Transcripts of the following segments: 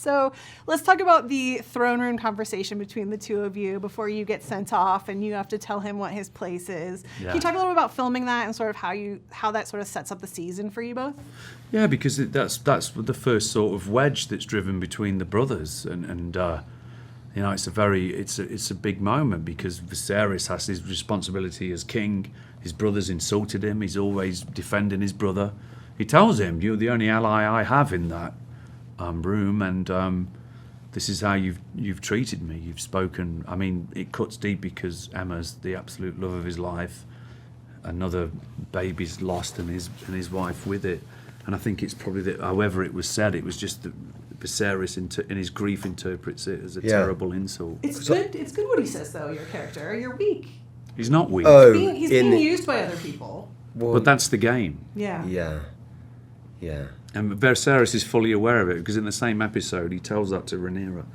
So let's talk about the throne room conversation between the two of you before you get sent off and you have to tell him what his place is. Yeah. Can you talk a little bit about filming that and sort of how that sort of sets up the season for you both? Yeah, because that's the first sort of wedge that's driven between the brothers, and you know, it's a big moment because Viserys has his responsibility as king. His brother's insulted him. He's always defending his brother. He tells him, "You're the only ally I have in that room, and this is how you've treated me. You've spoken." I mean, it cuts deep because Emma's the absolute love of his life. Another baby's lost, and his wife with it. And I think it's probably that, however it was said, it was just that Viserys in his grief interprets it as a terrible insult. It's good. It's good what he says though. Your character, you're weak. He's not weak. Oh, he's being used by other people. Well, but that's the game. Yeah. Yeah. Yeah. And Viserys is fully aware of it because in the same episode he tells that to Rhaenyra.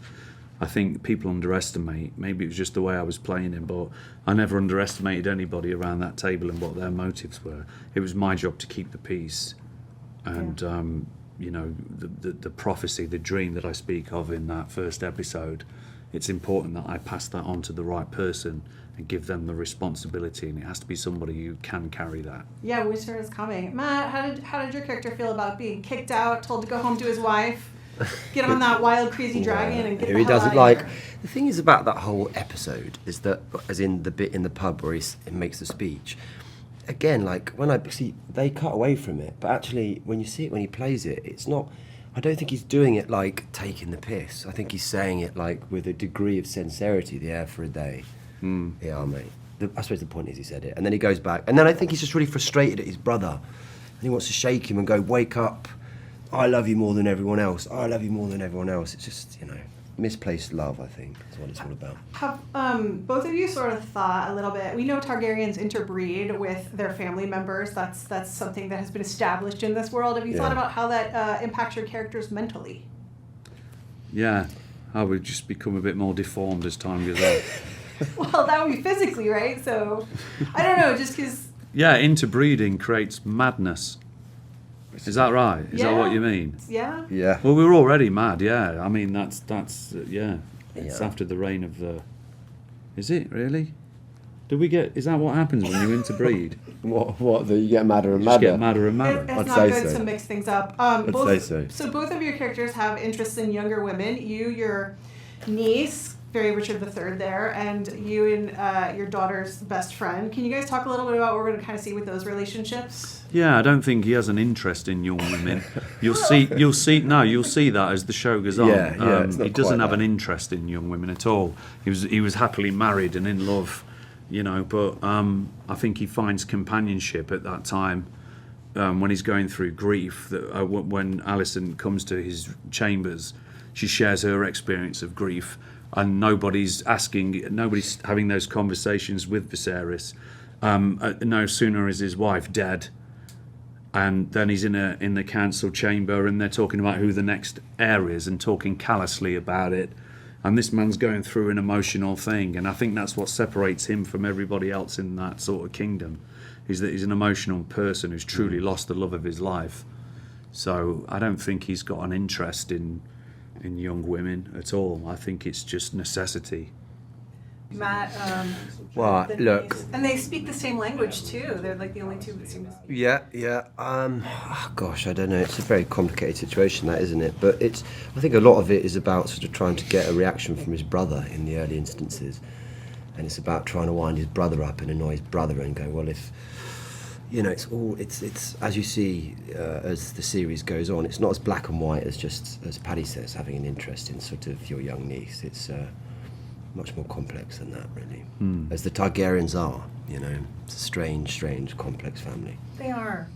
I think people underestimate, maybe it was just the way I was playing him, but I never underestimated anybody around that table and what their motives were. It was my job to keep the peace. And, you know, the prophecy, the dream that I speak of in that first episode, it's important that I pass that on to the right person and give them the responsibility, and it has to be somebody who can carry that. Yeah, Winter is coming. Matt, how did your character feel about being kicked out, told to go home to his wife, get on that wild, crazy dragon, and get the hell out of here? The thing is about that whole episode is that, as in the bit in the pub where he makes the speech, again, like when I see, they cut away from it, but actually when you see it, when he plays it, it's not, I don't think he's doing it like taking the piss. I think he's saying it like with a degree of sincerity, the air for a day. Yeah, mate. I suppose the point is he said it. And then he goes back. And then I think he's just really frustrated at his brother. And he wants to shake him and go, wake up. I love you more than everyone else. I love you more than everyone else. It's just, you know, misplaced love, I think, is what it's all about. Have both of you sort of thought a little bit, we know Targaryens interbreed with their family members. That's something that has been established in this world. Have you thought about how that impacts your characters mentally? Yeah, I would just become a bit more deformed as time goes on. Well, that would be physically, right? So, I don't know, just because... Yeah, interbreeding creates madness. Is that right? Is that what you mean? Yeah. Yeah. Well, we were already mad, yeah. I mean, that's yeah. It's after the reign of the... Is it, really? Is that what happens when you interbreed? What, that you get madder and madder? madder? Get madder and madder. It's not good to mix things up. I'd say so. So both of your characters have interests in younger women. You, your niece, very Richard III there, and you and your daughter's best friend. Can you guys talk a little bit about what we're going to kind of see with those relationships? Yeah, I don't think he has an interest in young women. You'll see that as the show goes on. He doesn't have an interest in young women at all. He was happily married and in love, you know. But I think he finds companionship at that time when he's going through grief. That when Alicent comes to his chambers, she shares her experience of grief. And nobody's having those conversations with Viserys. No sooner is his wife dead, and then he's in the council chamber, and they're talking about who the next heir is, and talking callously about it. And this man's going through an emotional thing, and I think that's what separates him from everybody else in that sort of kingdom, is that he's an emotional person who's truly lost the love of his life. So I don't think he's got an interest in young women at all. I think it's just necessity. Matt, well, look, and they speak the same language too. They're like the only two that seem to speak. Yeah. Gosh, I don't know. It's a very complicated situation, that, isn't it? But I think a lot of it is about sort of trying to get a reaction from his brother in the early instances, and it's about trying to wind his brother up and annoy his brother and go, well, if you know, it's as you see as the series goes on, it's not as black and white as just, as Paddy says, having an interest in sort of your young niece. It's much more complex than that, really. As the Targaryens are, you know. It's a strange, complex family. They are.